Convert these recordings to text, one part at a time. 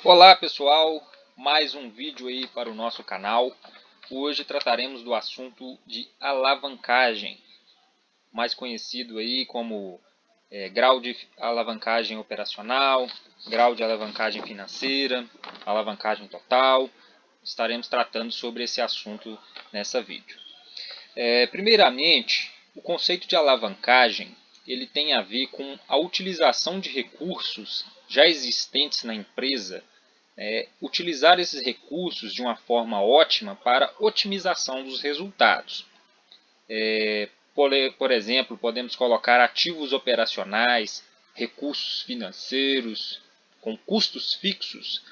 Olá pessoal, mais um vídeo aí para o nosso canal. Hoje trataremos do assunto de alavancagem, mais conhecido aí como grau de alavancagem operacional, grau de alavancagem financeira, alavancagem total. Estaremos tratando sobre esse assunto nessa vídeo. Primeiramente, o conceito de alavancagem ele tem a ver com a utilização de recursos já existentes na empresa, utilizar esses recursos de uma forma ótima para otimização dos resultados. Por exemplo, podemos colocar ativos operacionais, recursos financeiros com custos fixos,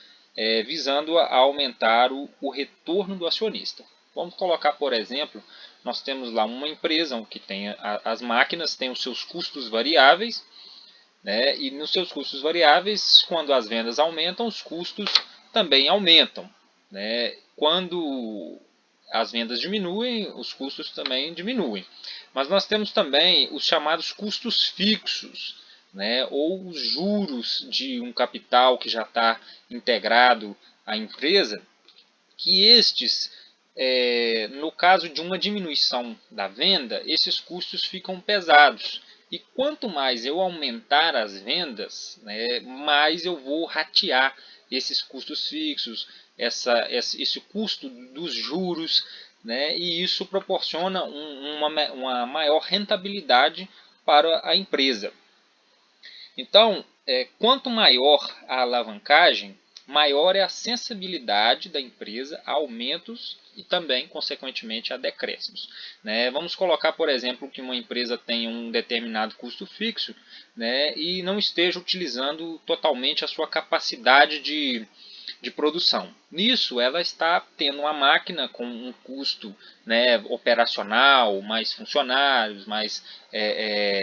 visando a aumentar o retorno do acionista. Vamos colocar, por exemplo, nós temos lá uma empresa que tem as máquinas, tem os seus custos variáveis, né? E nos seus custos variáveis, quando as vendas aumentam, os custos também aumentam, né? Quando as vendas diminuem, os custos também diminuem. Mas nós temos também os chamados custos fixos, né? Ou os juros de um capital que já está integrado à empresa, que estes, no caso de uma diminuição da venda, esses custos ficam pesados. E quanto mais eu aumentar as vendas, né, mais eu vou ratear esses custos fixos, esse custo dos juros, né, e isso proporciona uma maior rentabilidade para a empresa. Então, quanto maior a alavancagem, maior é a sensibilidade da empresa a aumentos e também, consequentemente, a decréscimos. Né? Vamos colocar, por exemplo, que uma empresa tenha um determinado custo fixo, né, e não esteja utilizando totalmente a sua capacidade de produção. Nisso, ela está tendo uma máquina com um custo, né, operacional, mais funcionários, mais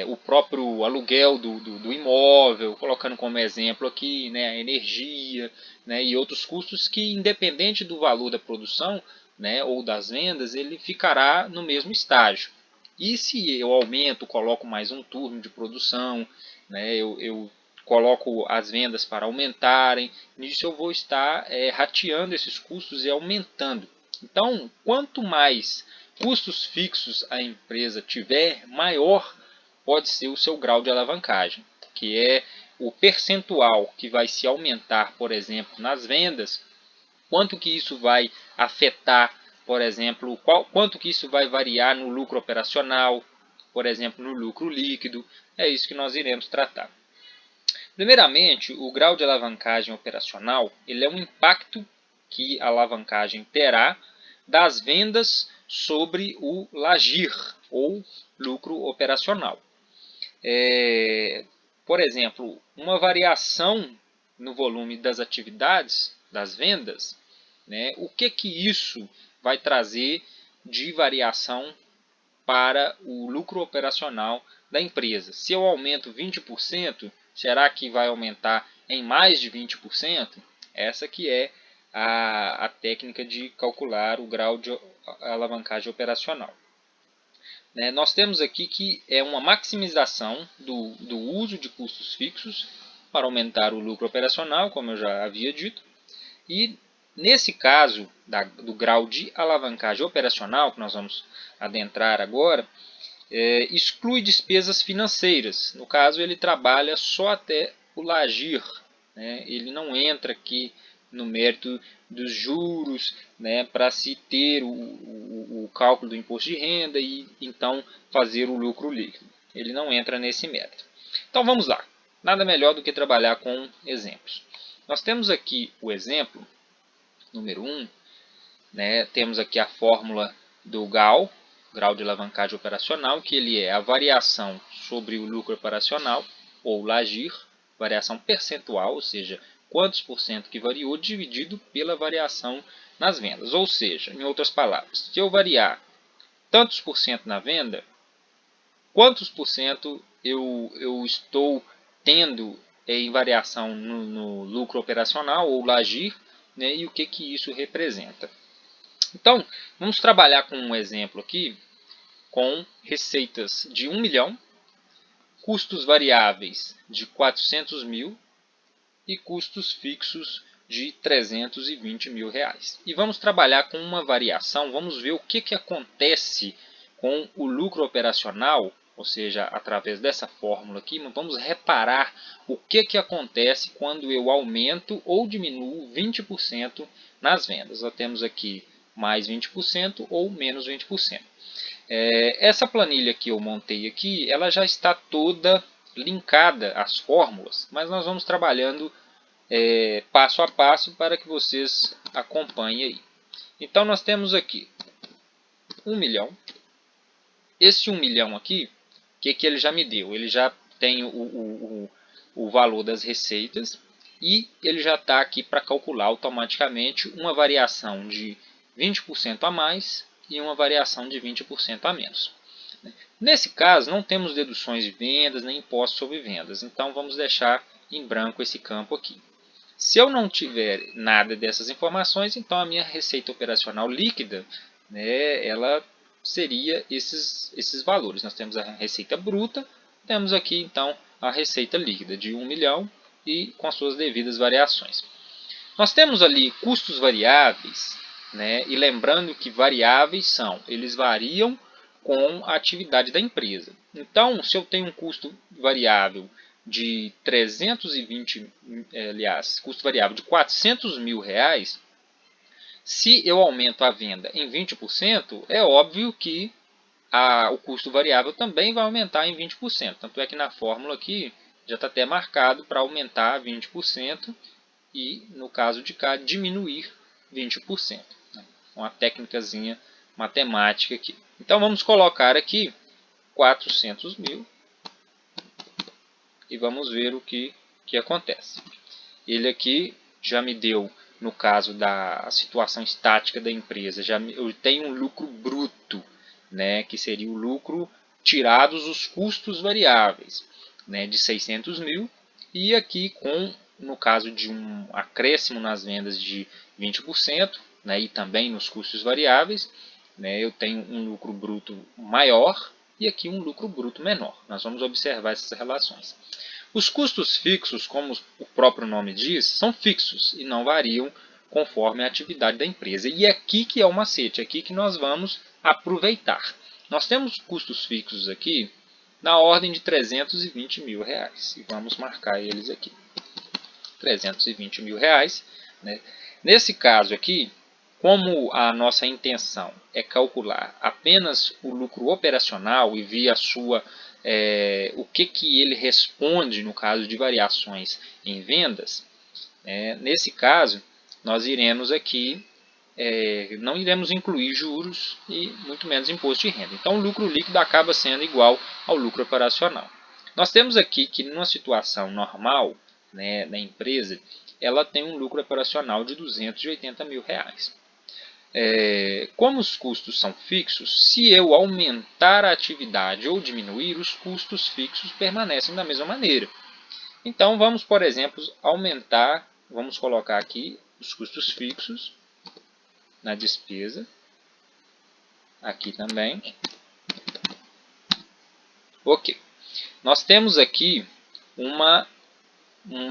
o próprio aluguel do imóvel, colocando como exemplo aqui, né, a energia, né, e outros custos que, independente do valor da produção, né, ou das vendas, ele ficará no mesmo estágio. E se eu aumento, coloco mais um turno de produção, né, eu coloco as vendas para aumentarem, nisso eu vou estar rateando esses custos e aumentando. Então, quanto mais custos fixos a empresa tiver, maior pode ser o seu grau de alavancagem, que é o percentual que vai se aumentar, por exemplo, nas vendas, quanto que isso vai afetar, por exemplo, quanto que isso vai variar no lucro operacional, por exemplo, no lucro líquido, é isso que nós iremos tratar. Primeiramente, o grau de alavancagem operacional ele é um impacto que a alavancagem terá das vendas sobre o LAGIR, ou lucro operacional. Por exemplo, uma variação no volume das atividades, das vendas, né, o que isso vai trazer de variação para o lucro operacional da empresa? Se eu aumento 20%, será que vai aumentar em mais de 20%? Essa que é a técnica de calcular o grau de alavancagem operacional. Nós temos aqui que é uma maximização do uso de custos fixos para aumentar o lucro operacional, como eu já havia dito. E nesse caso do grau de alavancagem operacional, que nós vamos adentrar agora, exclui despesas financeiras. No caso, ele trabalha só até o LAGIR. Né? Ele não entra aqui no mérito dos juros, né, para se ter o cálculo do imposto de renda e então fazer o lucro líquido. Ele não entra nesse mérito. Então vamos lá. Nada melhor do que trabalhar com exemplos. Nós temos aqui o exemplo número 1, né, temos aqui a fórmula do GAO, grau de alavancagem operacional, que ele é a variação sobre o lucro operacional, ou LAGIR, variação percentual, ou seja, quantos por cento que variou, dividido pela variação nas vendas. Ou seja, em outras palavras, se eu variar tantos por cento na venda, quantos por cento eu estou tendo em variação no lucro operacional, ou LAGIR, né, e o que isso representa. Então, vamos trabalhar com um exemplo aqui, com receitas de 1 milhão, custos variáveis de 400 mil e custos fixos de 320 mil reais. E vamos trabalhar com uma variação, vamos ver o que acontece com o lucro operacional, ou seja, através dessa fórmula aqui, vamos reparar o que acontece quando eu aumento ou diminuo 20% nas vendas. Nós temos aqui mais 20% ou menos 20%. Essa planilha que eu montei aqui, ela já está toda linkada às fórmulas, mas nós vamos trabalhando passo a passo para que vocês acompanhem aí. Então nós temos aqui 1 milhão. Esse 1 milhão aqui, o que ele já me deu? Ele já tem o valor das receitas e ele já está aqui para calcular automaticamente uma variação de 20% a mais e uma variação de 20% a menos. Nesse caso, não temos deduções de vendas nem impostos sobre vendas, então vamos deixar em branco esse campo aqui. Se eu não tiver nada dessas informações, então a minha receita operacional líquida, né, ela seria esses valores. Nós temos a receita bruta, temos aqui então a receita líquida de 1 milhão e com as suas devidas variações. Nós temos ali custos variáveis, né, e lembrando que variáveis eles variam com a atividade da empresa. Então, se eu tenho um custo variável de 320, custo variável de 400 mil reais, se eu aumento a venda em 20%, é óbvio que o custo variável também vai aumentar em 20%. Tanto é que na fórmula aqui já está até marcado para aumentar 20% e, no caso de cá, diminuir 20%. Uma técnicazinha matemática aqui. Então vamos colocar aqui 400 mil e vamos ver o que acontece. Ele aqui já me deu, no caso da situação estática da empresa, eu tenho um lucro bruto, né, que seria o lucro tirados os custos variáveis, né, de 600 mil, e aqui no caso de um acréscimo nas vendas de 20%, né, e também nos custos variáveis, né, eu tenho um lucro bruto maior e aqui um lucro bruto menor. Nós vamos observar essas relações. Os custos fixos, como o próprio nome diz, são fixos e não variam conforme a atividade da empresa. E é aqui que é o macete, é aqui que nós vamos aproveitar. Nós temos custos fixos aqui na ordem de 320 mil reais. E vamos marcar eles aqui. 320 mil reais. Né? Nesse caso aqui, como a nossa intenção é calcular apenas o lucro operacional e ver o que ele responde no caso de variações em vendas, nesse caso nós iremos aqui, não iremos incluir juros e muito menos imposto de renda. Então o lucro líquido acaba sendo igual ao lucro operacional. Nós temos aqui que numa situação normal, né, da empresa, ela tem um lucro operacional de 280 mil reais. Como os custos são fixos, se eu aumentar a atividade ou diminuir, os custos fixos permanecem da mesma maneira. Então vamos, por exemplo, aumentar, vamos colocar aqui os custos fixos na despesa, aqui também. Ok. Nós temos aqui uma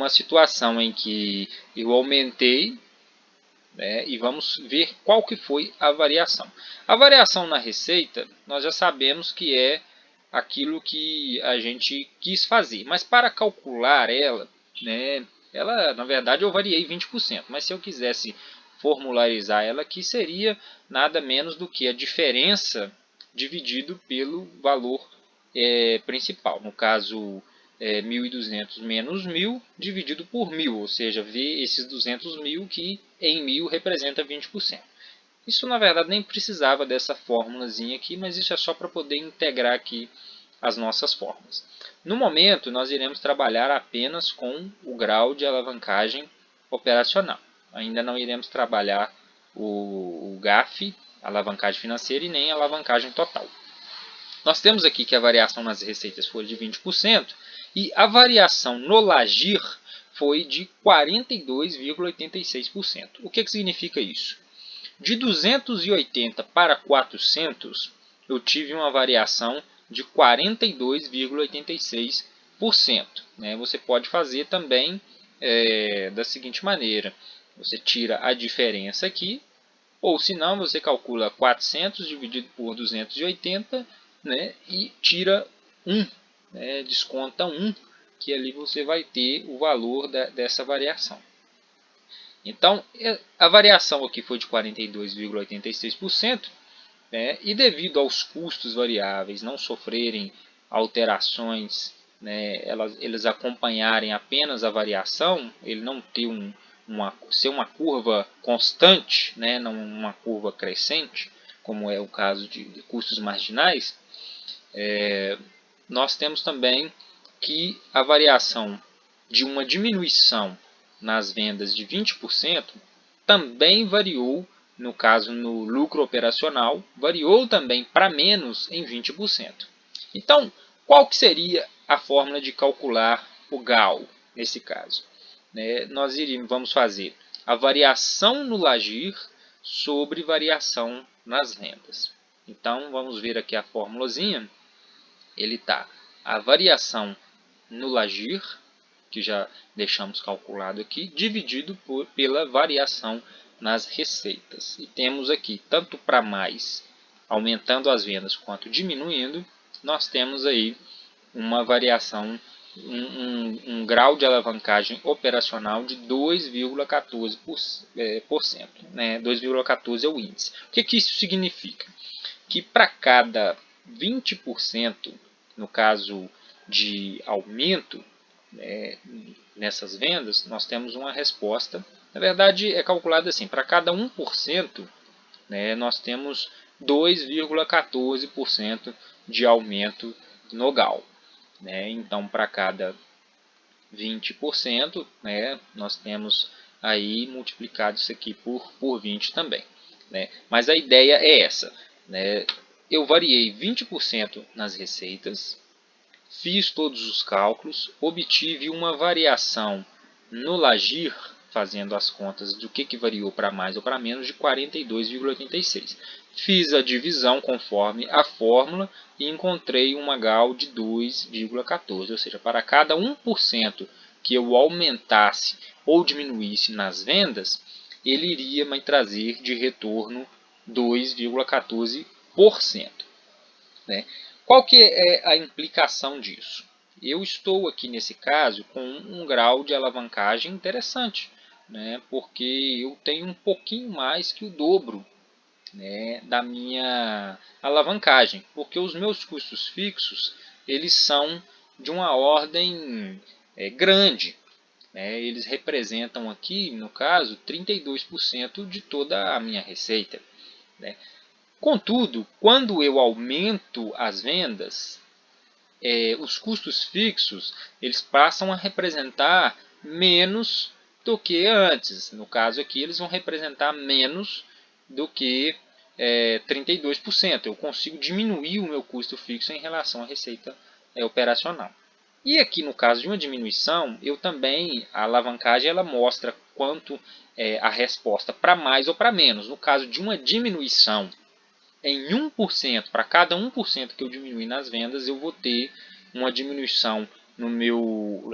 situação em que eu aumentei, né, e vamos ver qual que foi a variação. A variação na receita, nós já sabemos que é aquilo que a gente quis fazer. Mas para calcular ela, né, na verdade eu variei 20%. Mas se eu quisesse formularizar ela aqui, seria nada menos do que a diferença dividido pelo valor principal. No caso, 1.200 menos 1.000 dividido por 1.000, ou seja, ver esses 200 mil que em 1.000 representa 20%. Isso na verdade nem precisava dessa formulazinha aqui, mas isso é só para poder integrar aqui as nossas fórmulas. No momento, nós iremos trabalhar apenas com o grau de alavancagem operacional. Ainda não iremos trabalhar o GAF, alavancagem financeira, e nem a alavancagem total. Nós temos aqui que a variação nas receitas foi de 20% e a variação no LAGIR foi de 42,86%. O que significa isso? De 280 para 400, eu tive uma variação de 42,86%. Você pode fazer também da seguinte maneira. Você tira a diferença aqui, ou se não, você calcula 400 dividido por 280, né, e tira 1, né, desconta 1, que ali você vai ter o valor dessa variação. Então, a variação aqui foi de 42,86%, né, e devido aos custos variáveis não sofrerem alterações, né, eles acompanharem apenas a variação, ele não ter ser uma curva constante, né, não uma curva crescente, como é o caso de custos marginais, nós temos também que a variação de uma diminuição nas vendas de 20% também variou, no caso no lucro operacional, variou também para menos em 20%. Então, qual que seria a fórmula de calcular o GAL nesse caso? Nós vamos fazer a variação no LAGIR sobre variação nas vendas. Então, vamos ver aqui a formulazinha. Ele está a variação no LAGIR, que já deixamos calculado aqui, dividido pela variação nas receitas. E temos aqui, tanto para mais, aumentando as vendas, quanto diminuindo, nós temos aí uma variação, um grau de alavancagem operacional de 2,14%. Né? 2,14% é o índice. O que isso significa? Que para cada 20%, no caso de aumento, né, nessas vendas, nós temos uma resposta. Na verdade, é calculado assim, para cada 1%, né, nós temos 2,14% de aumento no GAL. Né? Então, para cada 20%, né, nós temos aí multiplicado isso aqui por 20 também. Né? Mas a ideia é essa. Né? Eu variei 20% nas receitas, fiz todos os cálculos, obtive uma variação no LAGIR, fazendo as contas do que variou para mais ou para menos, de 42,86. Fiz a divisão conforme a fórmula e encontrei uma GAL de 2,14, ou seja, para cada 1% que eu aumentasse ou diminuísse nas vendas, ele iria me trazer de retorno 2,14%. Né? Qual que é a implicação disso? Eu estou aqui nesse caso com um grau de alavancagem interessante, né? Porque eu tenho um pouquinho mais que o dobro, né, da minha alavancagem, porque os meus custos fixos eles são de uma ordem grande. Né? Eles representam aqui, no caso, 32% de toda a minha receita. Né? Contudo, quando eu aumento as vendas, os custos fixos eles passam a representar menos do que antes. No caso aqui, eles vão representar menos do que 32%. Eu consigo diminuir o meu custo fixo em relação à receita operacional. E aqui no caso de uma diminuição, a alavancagem ela mostra quanto a resposta para mais ou para menos. No caso de uma diminuição, em 1%, para cada 1% que eu diminuir nas vendas, eu vou ter uma diminuição no meu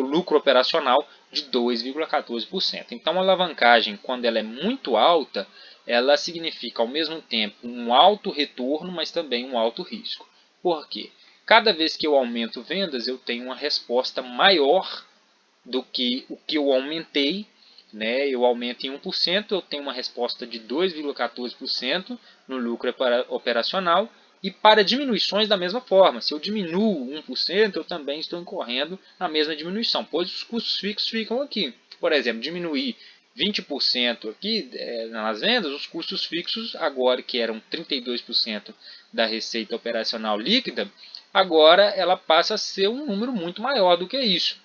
lucro operacional de 2,14%. Então, a alavancagem, quando ela é muito alta, ela significa, ao mesmo tempo, um alto retorno, mas também um alto risco. Por quê? Cada vez que eu aumento vendas, eu tenho uma resposta maior do que o que eu aumentei. Né, eu aumento em 1%, eu tenho uma resposta de 2,14% no lucro operacional, e para diminuições da mesma forma. Se eu diminuo 1%, eu também estou incorrendo na mesma diminuição, pois os custos fixos ficam aqui. Por exemplo, diminuir 20% aqui nas vendas, os custos fixos, agora que eram 32% da receita operacional líquida, agora ela passa a ser um número muito maior do que isso.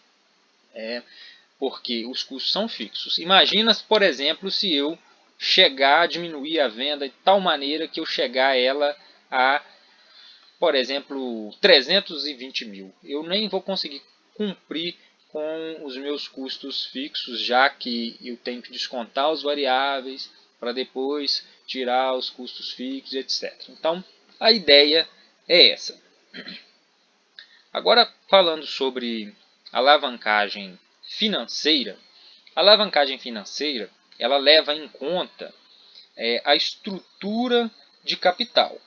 Porque os custos são fixos. Imagina, por exemplo, se eu chegar a diminuir a venda de tal maneira que eu chegar ela a, por exemplo, 320 mil. Eu nem vou conseguir cumprir com os meus custos fixos, já que eu tenho que descontar os variáveis para depois tirar os custos fixos, etc. Então, a ideia é essa. Agora, falando sobre alavancagem financeira, A alavancagem financeira, ela leva em conta a estrutura de capital.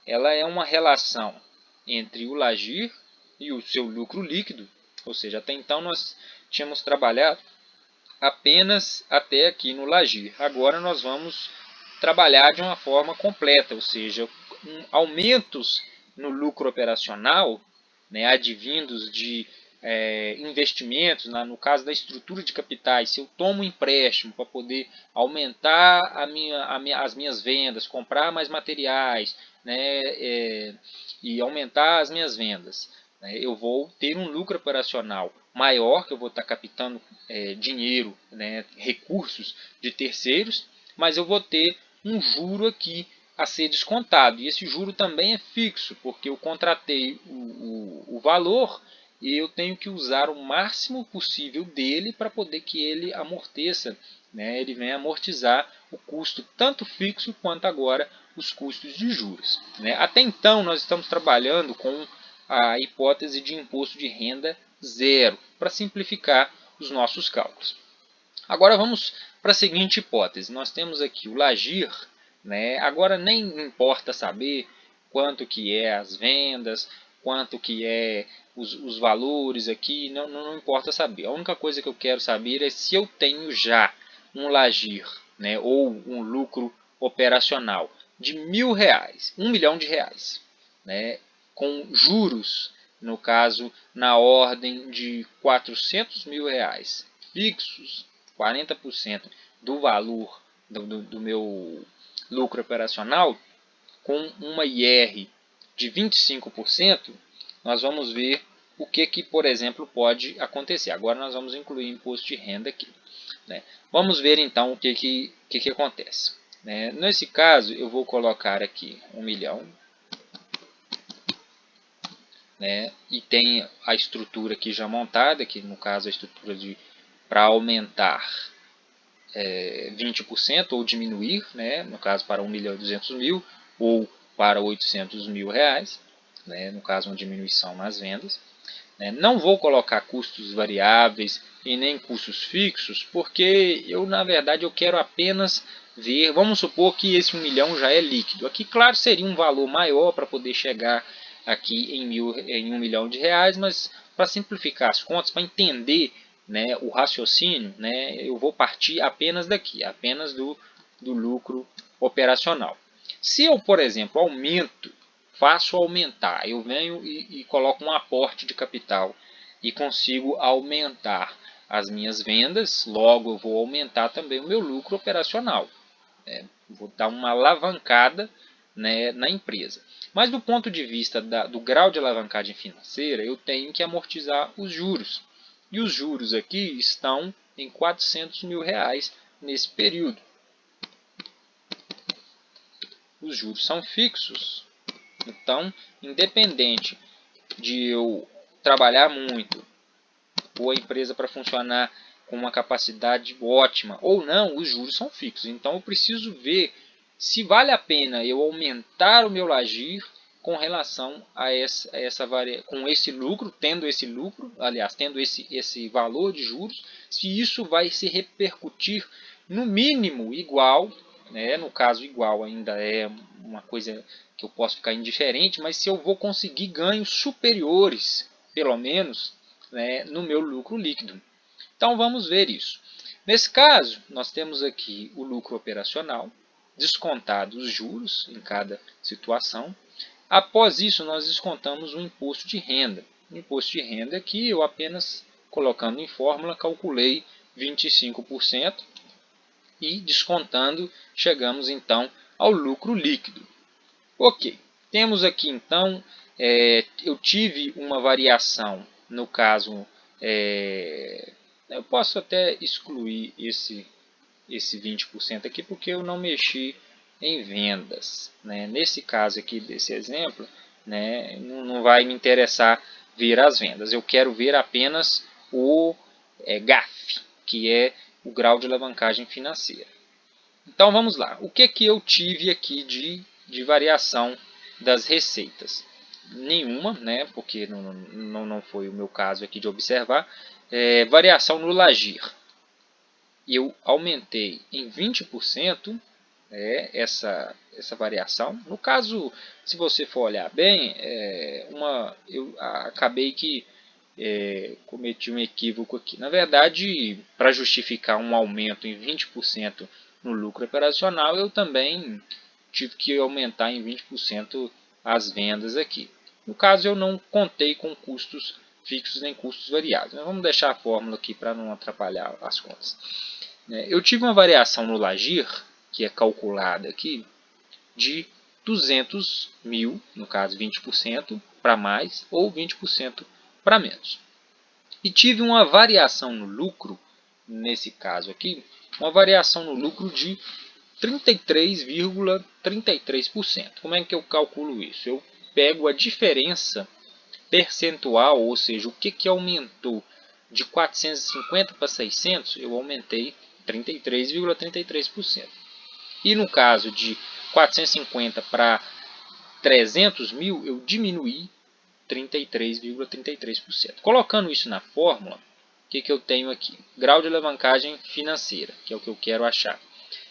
Ela é uma relação entre o LAGIR e o seu lucro líquido, ou seja, até então nós tínhamos trabalhado apenas até aqui no LAGIR. Agora nós vamos trabalhar de uma forma completa, ou seja, aumentos no lucro operacional, né, advindos de investimentos, no caso da estrutura de capitais. Se eu tomo um empréstimo para poder aumentar as minhas vendas, comprar mais materiais, né, e aumentar as minhas vendas, né, eu vou ter um lucro operacional maior, que eu vou estar captando dinheiro, né, recursos de terceiros, mas eu vou ter um juro aqui a ser descontado. E esse juro também é fixo, porque eu contratei o valor e eu tenho que usar o máximo possível dele para poder que ele amorteça, né? Ele venha amortizar o custo tanto fixo quanto agora os custos de juros, né? Até então nós estamos trabalhando com a hipótese de imposto de renda zero, para simplificar os nossos cálculos. Agora vamos para a seguinte hipótese. Nós temos aqui o LAGIR, né? Agora nem importa saber quanto que é as vendas, quanto que é os valores aqui, não importa saber. A única coisa que eu quero saber é se eu tenho já um LAGIR, né, ou um lucro operacional de R$ 1.000, R$ 1 milhão, né, com juros, no caso, na ordem de R$ 400.000 fixos, 40% do valor do meu lucro operacional, com uma IR de 25%, nós vamos ver o que, por exemplo, pode acontecer. Agora nós vamos incluir imposto de renda aqui, né? Vamos ver então o que acontece, né? Nesse caso, eu vou colocar aqui 1 milhão, né? E tem a estrutura aqui já montada, que no caso a estrutura para aumentar 20% ou diminuir, né? No caso para 1.200.000 ou para R$ 800.000, né? No caso uma diminuição nas vendas. Não vou colocar custos variáveis e nem custos fixos, porque eu na verdade eu quero apenas ver, vamos supor que esse 1 milhão já é líquido. Aqui claro seria um valor maior para poder chegar aqui em R$ 1 milhão, mas para simplificar as contas, para entender, né, o raciocínio, né, eu vou partir apenas daqui, apenas do lucro operacional. Se eu, por exemplo, faço aumentar, eu venho e coloco um aporte de capital e consigo aumentar as minhas vendas, logo eu vou aumentar também o meu lucro operacional. Vou dar uma alavancada, né, na empresa. Mas do ponto de vista do grau de alavancagem financeira, eu tenho que amortizar os juros. E os juros aqui estão em R$ 400.000 nesse período. Os juros são fixos. Então, independente de eu trabalhar muito, ou a empresa para funcionar com uma capacidade ótima, ou não, os juros são fixos. Então, eu preciso ver se vale a pena eu aumentar o meu LAGIR com relação a com esse lucro, tendo esse valor de juros, se isso vai se repercutir no mínimo igual, né? No caso igual ainda é uma coisa que eu posso ficar indiferente, mas se eu vou conseguir ganhos superiores, pelo menos, né, no meu lucro líquido. Então vamos ver isso. Nesse caso, nós temos aqui o lucro operacional, descontado os juros em cada situação. Após isso, nós descontamos o imposto de renda. O imposto de renda aqui, eu apenas colocando em fórmula, calculei 25% e descontando, chegamos então ao lucro líquido. Ok, temos aqui então, eu tive uma variação, no caso, eu posso até excluir esse 20% aqui, porque eu não mexi em vendas, né? Nesse caso aqui desse exemplo, né, não vai me interessar ver as vendas, eu quero ver apenas o GAF, que é o grau de alavancagem financeira. Então vamos lá, o que eu tive aqui de variação das receitas? Nenhuma, né, porque não foi o meu caso aqui de observar. Variação no LAGIR. eu aumentei em 20% essa variação. No caso, se você for olhar bem, eu acabei que cometi um equívoco aqui. Na verdade, para justificar um aumento em 20% no lucro operacional, eu também tive que aumentar em 20% as vendas aqui. No caso, eu não contei com custos fixos nem custos variáveis. Mas vamos deixar a fórmula aqui para não atrapalhar as contas. Eu tive uma variação no LAGIR, que é calculada aqui, de 200 mil, no caso 20% para mais ou 20% para menos. E tive uma variação no lucro, nesse caso aqui, uma variação no lucro de 33,33%. Como é que eu calculo isso? Eu pego a diferença percentual, ou seja, o que aumentou de 450 para 600, eu aumentei 33,33%. E no caso de 450 para 300 mil, eu diminuí 33,33%. Colocando isso na fórmula, o que eu tenho aqui? Grau de alavancagem financeira, que é o que eu quero achar.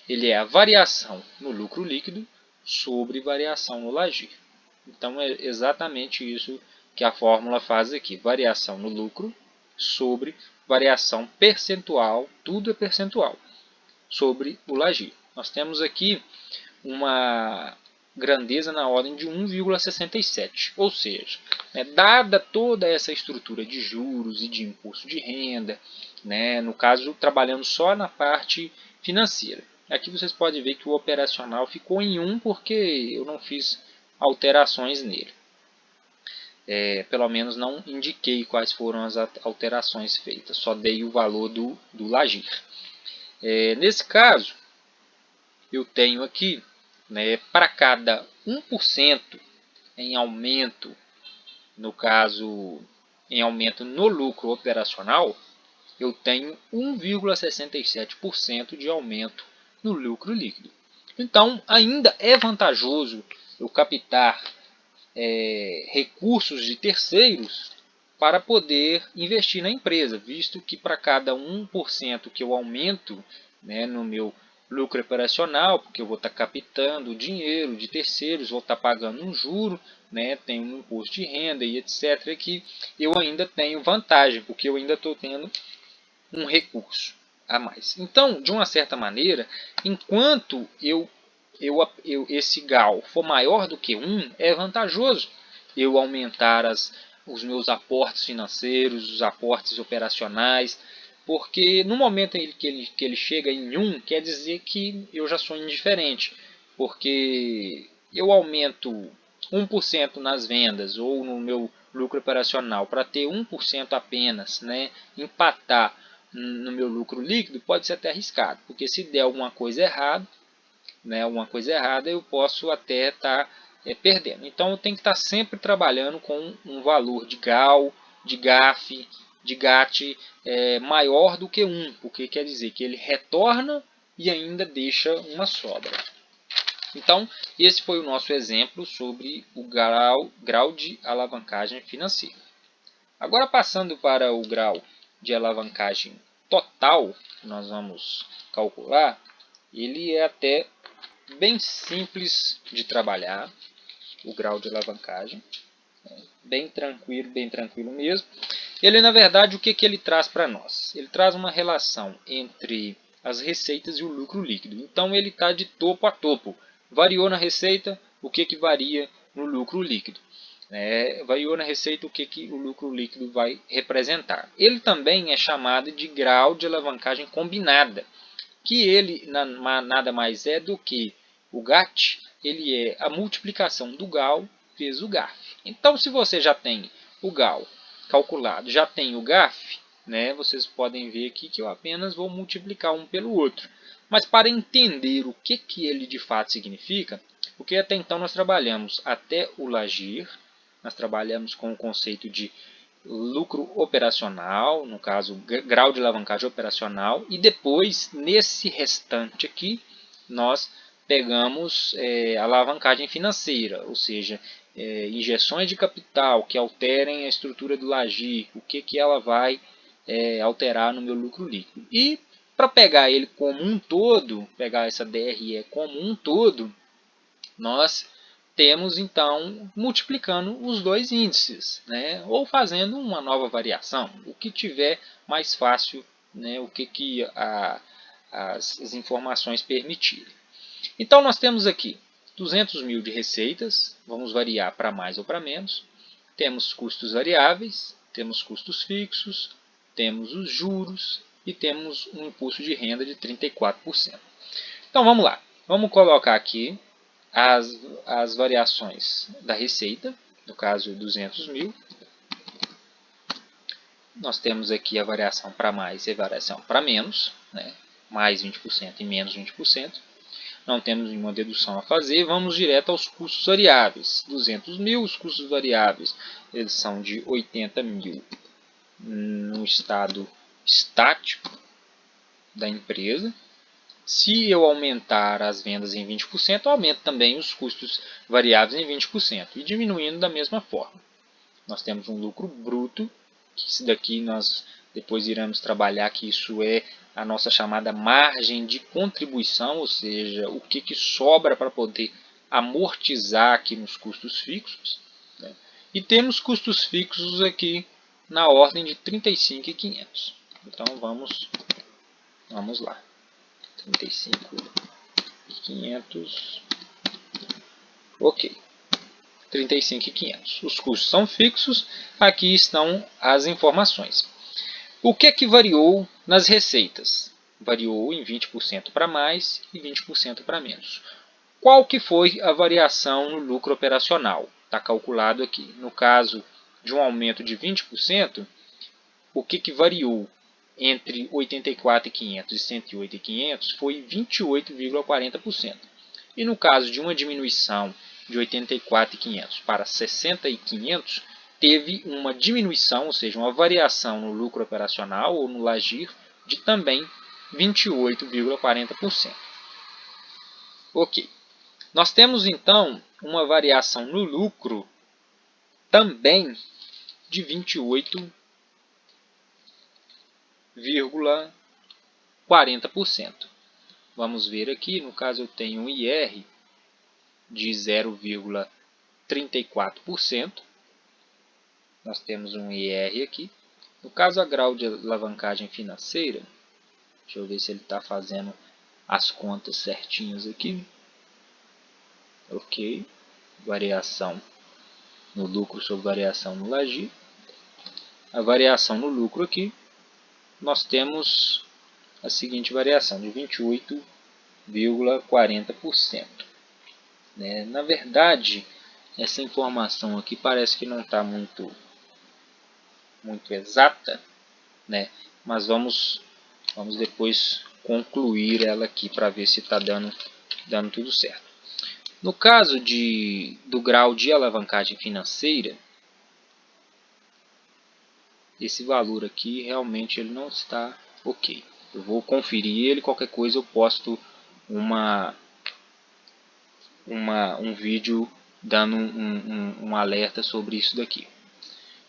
Ele é a variação no lucro líquido sobre variação no LAGIR. Então é exatamente isso que a fórmula faz aqui. Variação no lucro sobre variação percentual, tudo é percentual, sobre o LAGIR. Nós temos aqui uma grandeza na ordem de 1,67. Ou seja, dada toda essa estrutura de juros e de imposto de renda, no caso trabalhando só na parte financeira. Aqui vocês podem ver que o operacional ficou em 1 porque eu não fiz alterações nele. Pelo menos não indiquei quais foram as alterações feitas, só dei o valor do LAGIR. Nesse caso, eu tenho aqui, para cada 1% em aumento, no caso, em aumento no lucro operacional, eu tenho 1,67% de aumento no lucro líquido. Então, ainda é vantajoso eu captar recursos de terceiros para poder investir na empresa, visto que para cada 1% que eu aumento no meu lucro operacional, porque eu vou estar captando dinheiro de terceiros, vou estar pagando um juro, tem um imposto de renda e etc., que eu ainda tenho vantagem, porque eu ainda estou tendo um recurso a mais. Então, de uma certa maneira, enquanto esse GAL for maior do que 1, é vantajoso eu aumentar os meus aportes financeiros, os aportes operacionais, porque no momento em que ele chega em 1, quer dizer que eu já sou indiferente, porque eu aumento 1% nas vendas ou no meu lucro operacional para ter 1% apenas, empatar no meu lucro líquido, pode ser até arriscado, porque se der alguma coisa errada, eu posso até estar perdendo. Então eu tenho que estar sempre trabalhando com um valor de GAL, de GAF, de GAT maior do que 1, porque quer dizer que ele retorna e ainda deixa uma sobra. Então, esse foi o nosso exemplo sobre o grau de alavancagem financeira. Agora, passando para o grau de alavancagem total, que nós vamos calcular, ele é até bem simples de trabalhar, o grau de alavancagem, bem tranquilo mesmo. Ele, na verdade, o que ele traz para nós? Ele traz uma relação entre as receitas e o lucro líquido. Então, ele está de topo a topo. Variou na receita, o que varia no lucro líquido? Variou na receita, o que o lucro líquido vai representar? Ele também é chamado de grau de alavancagem combinada, que ele nada mais é do que o GAT, ele é a multiplicação do GAL vezes o GAF. Então, se você já tem o GAL calculado, já tem o GAF, vocês podem ver aqui que eu apenas vou multiplicar um pelo outro. Mas para entender o que ele de fato significa, porque até então nós trabalhamos até o LAGIR, nós trabalhamos com o conceito de lucro operacional, no caso grau de alavancagem operacional, e depois nesse restante aqui nós pegamos alavancagem financeira, ou seja, injeções de capital que alterem a estrutura do LAGIR, o que ela vai alterar no meu lucro líquido. E para pegar ele como um todo, pegar essa DRE como um todo, nós temos então multiplicando os dois índices, né? Ou fazendo uma nova variação, o que tiver mais fácil, né? O que as informações permitirem. Então nós temos aqui 200 mil de receitas, vamos variar para mais ou para menos, temos custos variáveis, temos custos fixos, temos os juros e temos um imposto de renda de 34%. Então vamos lá, vamos colocar aqui as variações da receita, no caso 200 mil. Nós temos aqui a variação para mais e a variação para menos, né? Mais 20% e menos 20%. Não temos nenhuma dedução a fazer, vamos direto aos custos variáveis. 200 mil, os custos variáveis eles são de 80 mil no estado estático da empresa. Se eu aumentar as vendas em 20%, eu aumento também os custos variáveis em 20% e diminuindo da mesma forma. Nós temos um lucro bruto, que isso daqui nós depois iremos trabalhar, que isso é a nossa chamada margem de contribuição, ou seja, o que sobra para poder amortizar aqui nos custos fixos, né? E temos custos fixos aqui na ordem de 35.500. Então vamos lá. 35.500. Ok. 35.500. Os custos são fixos. Aqui estão as informações. O que é que variou nas receitas? Variou em 20% para mais e 20% para menos. Qual que foi a variação no lucro operacional? Está calculado aqui. No caso de um aumento de 20%, o que variou entre 84.500 e 108.500 foi 28,40%. E no caso de uma diminuição de 84.500 para 60.500, teve uma diminuição, ou seja, uma variação no lucro operacional ou no LAGIR de também 28,40%. Ok. Nós temos então uma variação no lucro também de 28,40%. Vamos ver aqui, no caso eu tenho um IR de 0,34%. Nós temos um IR aqui. No caso a grau de alavancagem financeira, deixa eu ver se ele está fazendo as contas certinhas aqui. Ok. Variação no lucro sobre variação no LAGIR. A variação no lucro aqui, nós temos a seguinte variação de 28,40%. Né? Na verdade, essa informação aqui parece que não está muito exata, né? Mas vamos depois concluir ela aqui para ver se está dando tudo certo. No caso do grau de alavancagem financeira, esse valor aqui realmente ele não está ok. Eu vou conferir ele, qualquer coisa eu posto um vídeo dando um alerta sobre isso daqui.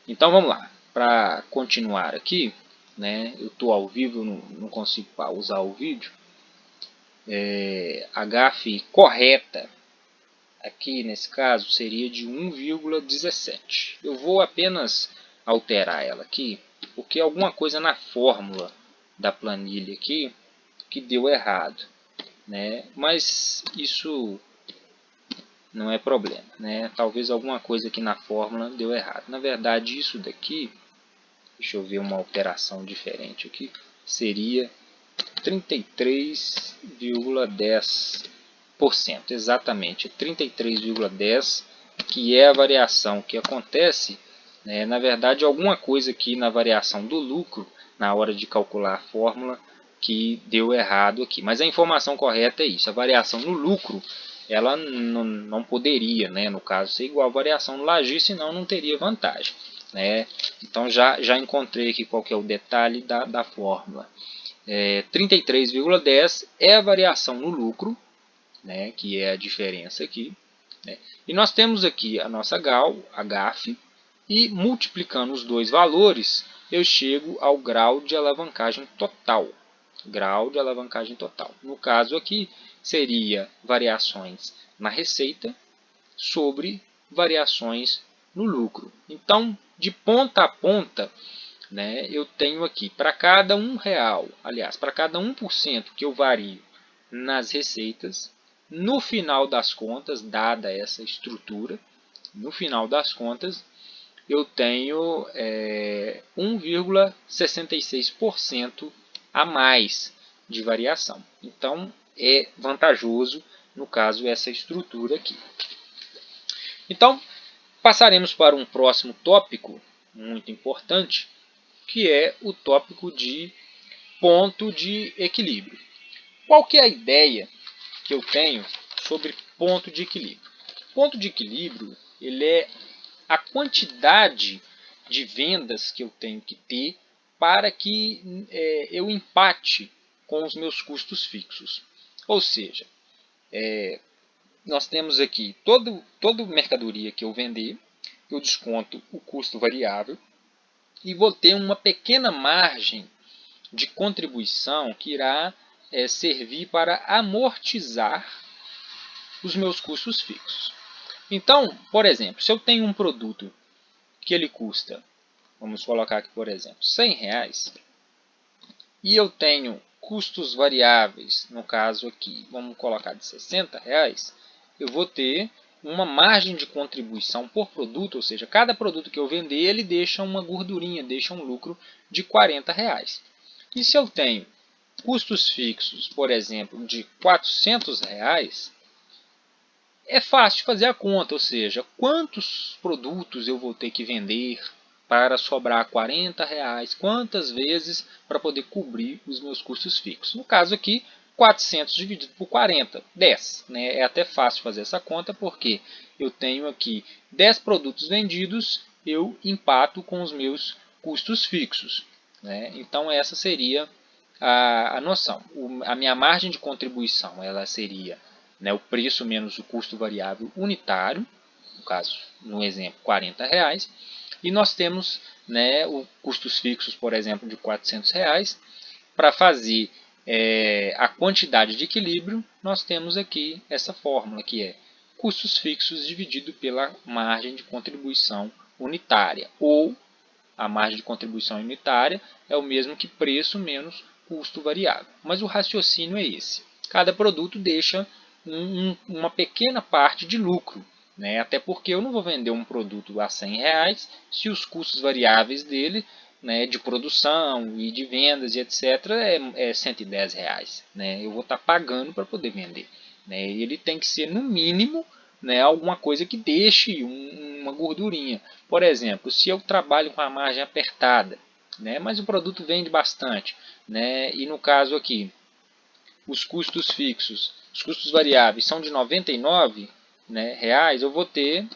Então vamos lá, para continuar aqui, né, eu estou ao vivo, eu não consigo pausar o vídeo. A GAF correta aqui nesse caso seria de 1,17. Eu vou apenas alterar ela aqui, porque alguma coisa na fórmula da planilha aqui que deu errado, né? Mas isso não é problema, né? Talvez alguma coisa aqui na fórmula deu errado. Na verdade, isso daqui, deixa eu ver uma alteração diferente aqui, seria 33,10%. Exatamente, 33,10%, que é a variação que acontece, né? Na verdade, alguma coisa aqui na variação do lucro, na hora de calcular a fórmula, que deu errado aqui. Mas a informação correta é isso, a variação no lucro, ela não poderia, né, no caso, ser igual a variação no LAGIR, senão não teria vantagem, né? Então já encontrei aqui qual que é o detalhe da fórmula. 33,10 é a variação no lucro, né, que é a diferença aqui, né? E nós temos aqui a nossa GAF, e multiplicando os dois valores, eu chego ao grau de alavancagem total. grau de alavancagem total. No caso aqui, seria variações na receita sobre variações no lucro. Então, de ponta a ponta, né, eu tenho aqui, para cada R$1, aliás, para cada 1% que eu vario nas receitas, no final das contas, dada essa estrutura, no final das contas, eu tenho 1,66% a mais de variação. Então, é vantajoso, no caso, essa estrutura aqui. Então, passaremos para um próximo tópico muito importante, que é o tópico de ponto de equilíbrio. Qual que é a ideia que eu tenho sobre ponto de equilíbrio? Ponto de equilíbrio, ele é a quantidade de vendas que eu tenho que ter para que eu empate com os meus custos fixos. Ou seja, nós temos aqui toda mercadoria que eu vender, eu desconto o custo variável e vou ter uma pequena margem de contribuição que irá servir para amortizar os meus custos fixos. Então, por exemplo, se eu tenho um produto que ele custa, vamos colocar aqui por exemplo, R$100, e eu tenho custos variáveis, no caso aqui, vamos colocar de R$60, eu vou ter uma margem de contribuição por produto, ou seja, cada produto que eu vender, ele deixa uma gordurinha, deixa um lucro de R$40. E se eu tenho custos fixos, por exemplo, de R$400, é fácil fazer a conta, ou seja, quantos produtos eu vou ter que vender para sobrar R$40, quantas vezes para poder cobrir os meus custos fixos. No caso aqui, 400 dividido por 40, 10. Né? É até fácil fazer essa conta, porque eu tenho aqui 10 produtos vendidos, eu empato com os meus custos fixos. Né? Então essa seria a noção. A minha margem de contribuição ela seria, né, o preço menos o custo variável unitário, no caso, no exemplo, R$40, e nós temos, né, os custos fixos, por exemplo, de R$400. Para fazer a quantidade de equilíbrio, nós temos aqui essa fórmula, que é custos fixos dividido pela margem de contribuição unitária, ou a margem de contribuição unitária é o mesmo que preço menos custo variável. Mas o raciocínio é esse. Cada produto deixa uma pequena parte de lucro. Né? Até porque eu não vou vender um produto a R$100 se os custos variáveis dele, né, de produção e de vendas e etc. é R$110. Né? Eu vou estar pagando para poder vender. Né? Ele tem que ser, no mínimo, né, alguma coisa que deixe uma gordurinha. Por exemplo, se eu trabalho com a margem apertada, né, mas o produto vende bastante, né, e no caso aqui, os custos fixos, os custos variáveis são de R$99, né, eu vou ter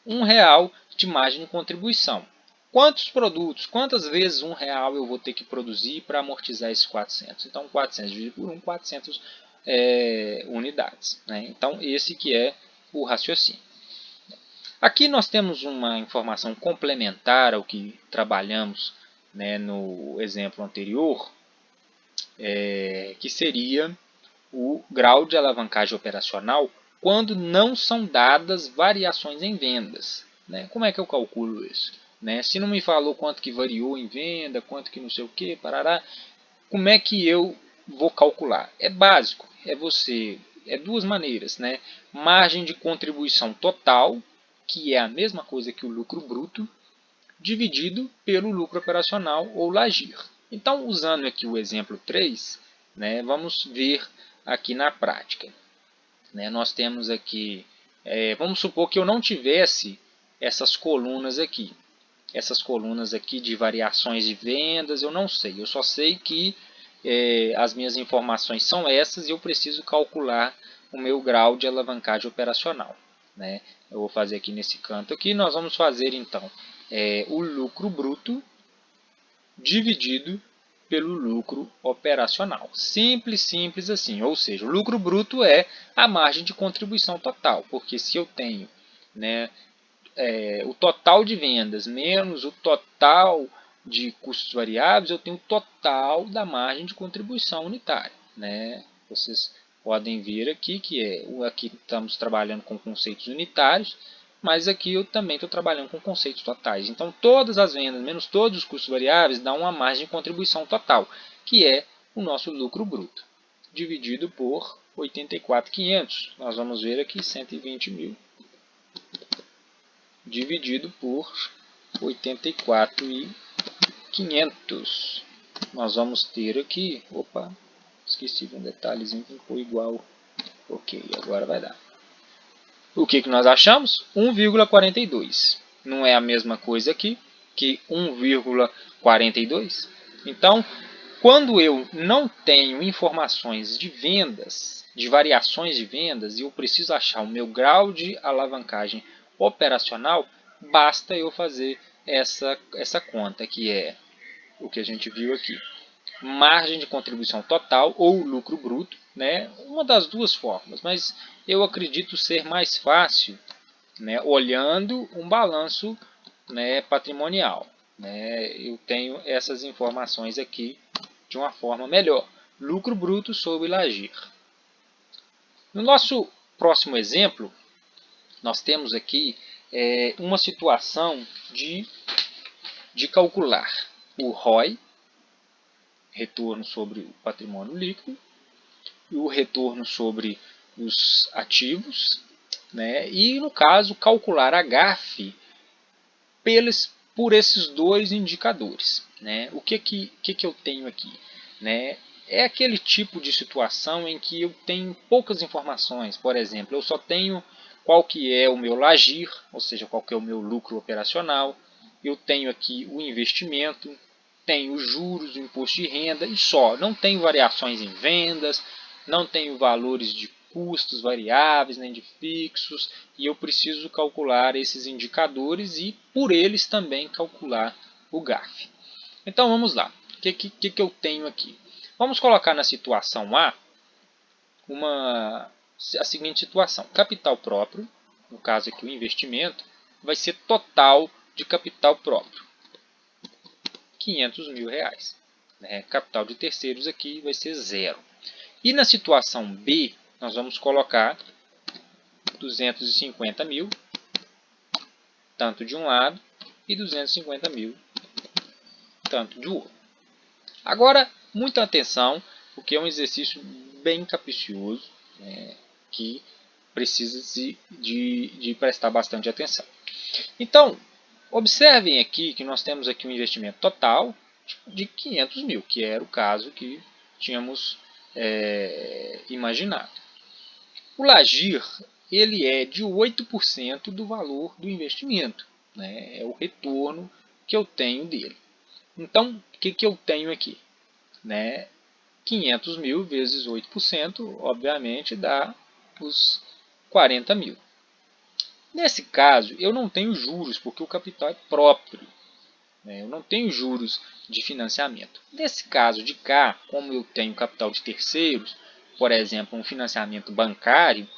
R$1 de margem de contribuição. Quantos produtos, quantas vezes R$1 eu vou ter que produzir para amortizar esses 400? Então, 400 dividido por 1, 400 unidades. Né? Então, esse que é o raciocínio. Aqui nós temos uma informação complementar ao que trabalhamos, né, no exemplo anterior, que seria o grau de alavancagem operacional quando não são dadas variações em vendas. Né? Como é que eu calculo isso? Né? Se não me falou quanto que variou em venda, quanto que não sei o que, parará, como é que eu vou calcular? É básico, é duas maneiras. Né? Margem de contribuição total, que é a mesma coisa que o lucro bruto, dividido pelo lucro operacional ou LAGIR. Então, usando aqui o exemplo 3, né, vamos ver aqui na prática. Né, nós temos aqui, vamos supor que eu não tivesse essas colunas aqui. Essas colunas aqui de variações de vendas, eu não sei. Eu só sei que as minhas informações são essas e eu preciso calcular o meu grau de alavancagem operacional. Né? Eu vou fazer aqui nesse canto aqui. Nós vamos fazer então o lucro bruto dividido pelo lucro operacional. Simples, simples assim. Ou seja, o lucro bruto é a margem de contribuição total. Porque se eu tenho, né, o total de vendas menos o total de custos variáveis, eu tenho o total da margem de contribuição unitária, né? Vocês podem ver aqui que aqui estamos trabalhando com conceitos unitários, mas aqui eu também estou trabalhando com conceitos totais. Então, todas as vendas menos todos os custos variáveis dão uma margem de contribuição total, que é o nosso lucro bruto, dividido por 84.500. Nós vamos ver aqui 120 mil, dividido por 84.500. Nós vamos ter aqui, opa, esqueci de um detalhezinho que ficou igual. Ok, agora vai dar. O que nós achamos? 1,42. Não é a mesma coisa aqui que 1,42? Então, quando eu não tenho informações de vendas, de variações de vendas, e eu preciso achar o meu grau de alavancagem operacional, basta eu fazer essa conta, que é o que a gente viu aqui. Margem de contribuição total ou lucro bruto, né? Uma das duas formas, mas eu acredito ser mais fácil, né, olhando um balanço, né, patrimonial. Né? Eu tenho essas informações aqui de uma forma melhor. Lucro bruto sobre LAGIR. No nosso próximo exemplo, nós temos aqui uma situação de calcular o ROI, retorno sobre o patrimônio líquido, e o retorno sobre os ativos, né? E, no caso, calcular a GAF por esses dois indicadores. Né? O que eu tenho aqui? Né? É aquele tipo de situação em que eu tenho poucas informações. Por exemplo, eu só tenho qual que é o meu LAGIR, ou seja, qual que é o meu lucro operacional. Eu tenho aqui o investimento, tenho os juros, o imposto de renda e só. Não tenho variações em vendas, não tenho valores de custos variáveis nem de fixos, e eu preciso calcular esses indicadores e por eles também calcular o GAF. Então vamos lá, o que eu tenho aqui? Vamos colocar na situação A a seguinte situação: capital próprio, no caso aqui o investimento, vai ser total de capital próprio, 500 mil reais. Capital de terceiros aqui vai ser zero. E na situação B, nós vamos colocar 250 mil, tanto de um lado, e 250 mil, tanto do outro. Agora, muita atenção, porque é um exercício bem capcioso, né, que precisa de prestar bastante atenção. Então, observem aqui que nós temos aqui um investimento total de 500 mil, que era o caso que tínhamos imaginado. O LAGIR ele é de 8% do valor do investimento. Né? É o retorno que eu tenho dele. Então, o que eu tenho aqui? Né? 500 mil vezes 8%, obviamente, dá os 40 mil. Nesse caso, eu não tenho juros, porque o capital é próprio. Né? Eu não tenho juros de financiamento. Nesse caso de cá, como eu tenho capital de terceiros, por exemplo, um financiamento bancário,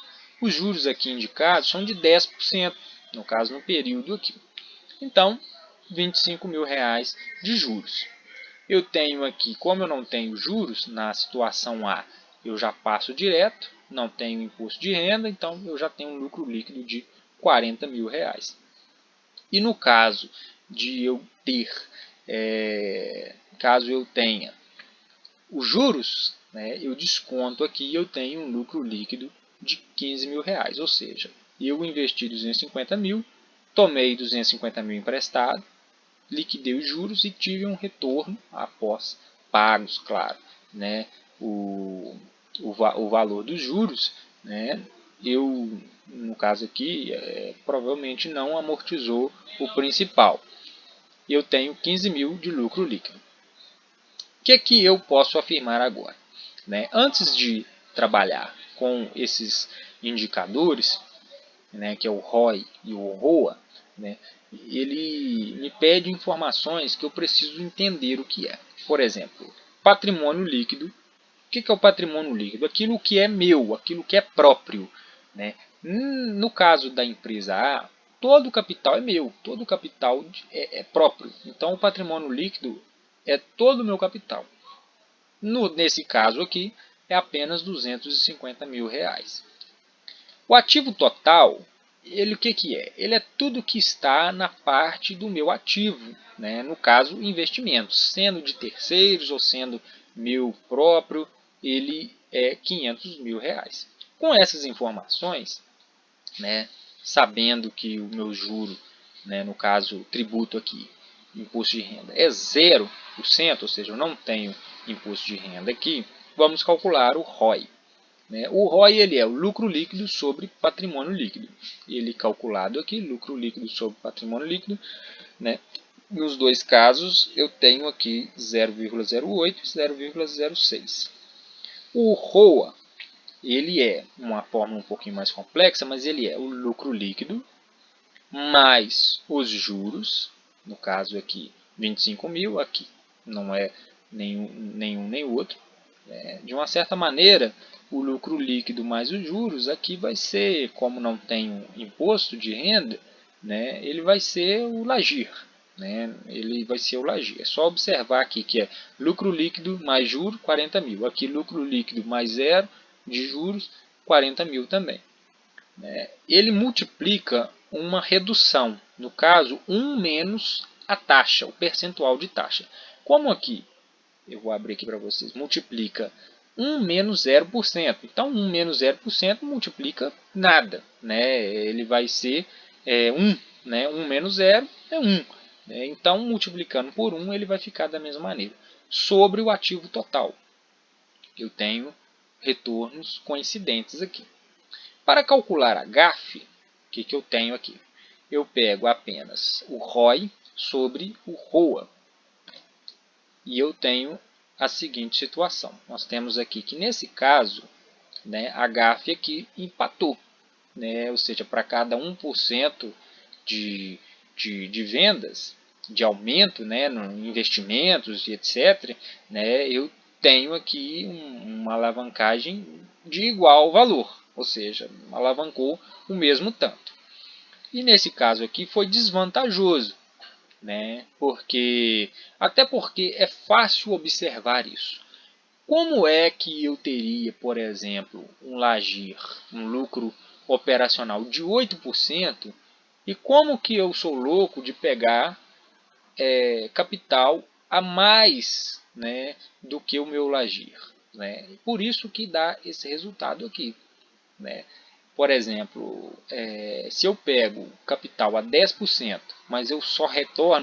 os juros aqui indicados são de 10%, no caso no período aqui. Então, 25 mil reais de juros. Eu tenho aqui, como eu não tenho juros, na situação A, eu já passo direto, não tenho imposto de renda, então eu já tenho um lucro líquido de 40 mil reais. E no caso de eu ter, caso eu tenha os juros, né, eu desconto aqui e eu tenho um lucro líquido de 15 mil reais. Ou seja, eu investi 250 mil, tomei 250 mil emprestado, liquidei os juros e tive um retorno após pagos, claro, né, o valor dos juros, né, eu, no caso aqui, provavelmente não amortizou o principal. Eu tenho 15 mil de lucro líquido. O que eu posso afirmar agora? Né? Antes de trabalhar com esses indicadores, né, que é o ROI e o ROA, né, ele me pede informações que eu preciso entender o que é. Por exemplo, patrimônio líquido. O que é o patrimônio líquido? Aquilo que é meu, aquilo que é próprio. Né? No caso da empresa A, todo o capital é meu, todo o capital é próprio. Então o patrimônio líquido é todo o meu capital. Nesse caso aqui, é apenas R$250 mil. O ativo total, ele o que é? Ele é tudo que está na parte do meu ativo, né? No caso, investimentos, sendo de terceiros ou sendo meu próprio, ele é R$500 mil. Com essas informações, né, sabendo que o meu juro, né, no caso, tributo aqui, imposto de renda, é 0%, ou seja, eu não tenho imposto de renda aqui, vamos calcular o ROI. O ROI ele é o lucro líquido sobre patrimônio líquido. Ele calculado aqui, lucro líquido sobre patrimônio líquido. Né? Nos dois casos, eu tenho aqui 0,08 e 0,06. O ROA, ele é uma fórmula um pouquinho mais complexa, mas ele é o lucro líquido mais os juros, no caso aqui 25 mil, aqui não é nenhum nem outro. De uma certa maneira, o lucro líquido mais os juros aqui vai ser, como não tem um imposto de renda, né, ele vai ser o LAGIR. Ele vai ser o LAGIR. É só observar aqui que é lucro líquido mais juros, 40 mil. Aqui lucro líquido mais zero de juros, 40 mil também. Ele multiplica uma redução, no caso, 1 menos a taxa, o percentual de taxa. Como aqui, eu vou abrir aqui para vocês, multiplica 1 menos 0%. Então, 1 menos 0% multiplica nada. Ele vai ser 1. 1 menos 0 é 1. Então, multiplicando por 1, ele vai ficar da mesma maneira. Sobre o ativo total, eu tenho retornos coincidentes aqui. Para calcular a GAF, o que eu tenho aqui? Eu pego apenas o ROI sobre o ROA. E eu tenho a seguinte situação. Nós temos aqui que, nesse caso, a GAF aqui empatou. Ou seja, para cada 1% de vendas, de aumento no investimentos e etc., eu tenho aqui uma alavancagem de igual valor. Ou seja, alavancou o mesmo tanto. E nesse caso aqui foi desvantajoso. Até porque é fácil observar isso. Como é que eu teria, por exemplo, um LAGIR, um lucro operacional de 8%, e como que eu sou louco de pegar capital a mais do que o meu LAGIR? Por isso que dá esse resultado aqui. Por exemplo, se eu pego capital a 10%, mas eu só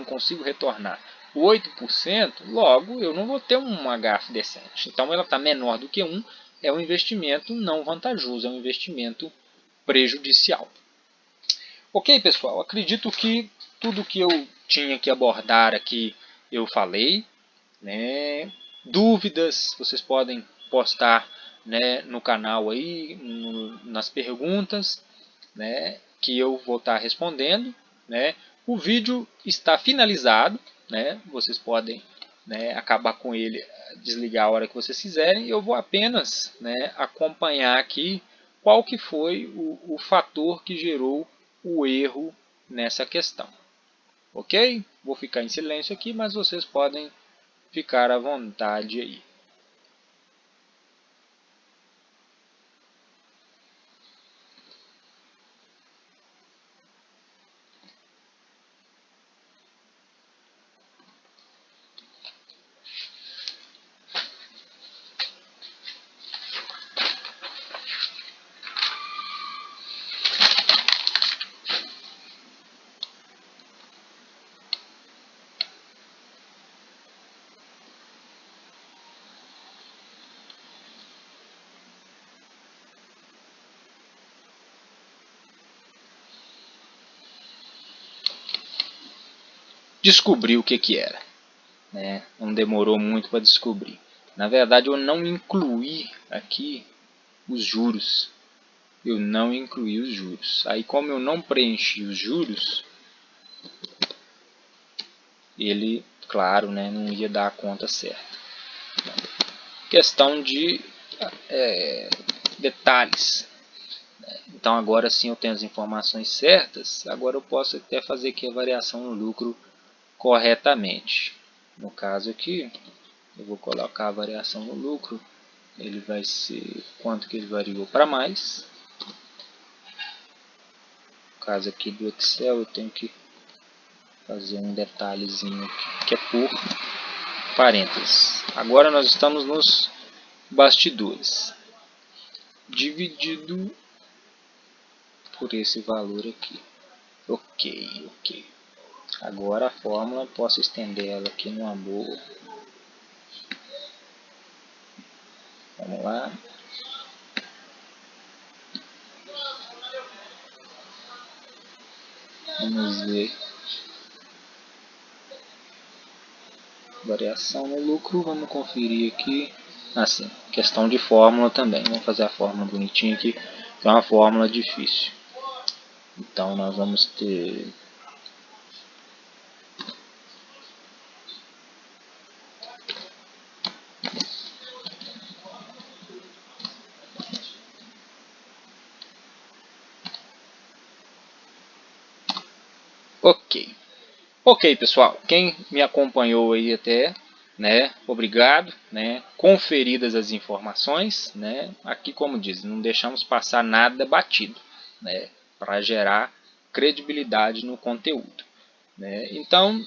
consigo retornar 8%, logo eu não vou ter uma GAF decente. Então ela está menor do que 1, é um investimento não vantajoso, é um investimento prejudicial. Ok, pessoal, acredito que tudo que eu tinha que abordar aqui eu falei. Dúvidas, vocês podem postar no canal aí, nas perguntas, que eu vou estar respondendo. O vídeo está finalizado, vocês podem acabar com ele, desligar a hora que vocês quiserem. Eu vou apenas acompanhar aqui qual que foi o fator que gerou o erro nessa questão. Ok? Vou ficar em silêncio aqui, mas vocês podem ficar à vontade aí. Descobri o que era. Não demorou muito para descobrir. Na verdade, eu não incluí aqui os juros. Eu não incluí os juros. Aí, como eu não preenchi os juros, ele, claro, não ia dar a conta certa. Questão de detalhes. Então agora sim eu tenho as informações certas, agora eu posso até fazer aqui a variação no lucro corretamente. No caso aqui, eu vou colocar a variação no lucro, ele vai ser quanto que ele variou para mais. No caso aqui do Excel eu tenho que fazer um detalhezinho aqui, que é por parênteses. Agora nós estamos nos bastidores. Dividido por esse valor aqui. Ok. Agora a fórmula, posso estender ela aqui numa boa. Vamos lá. Vamos ver. Variação no lucro, vamos conferir aqui. Assim, questão de fórmula também. Vamos fazer a fórmula bonitinha aqui, que é uma fórmula difícil. Então nós vamos ter... Ok, pessoal, quem me acompanhou aí até, né, obrigado, né, conferidas as informações, né, aqui como diz, não deixamos passar nada batido, né, para gerar credibilidade no conteúdo, né. Então,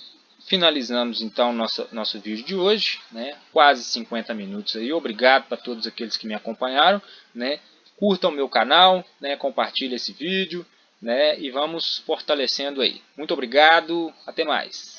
finalizamos então nosso vídeo de hoje, né, quase 50 minutos aí, obrigado para todos aqueles que me acompanharam, né, curtam o meu canal, né, compartilhem esse vídeo, né, e vamos fortalecendo aí. Muito obrigado, até mais.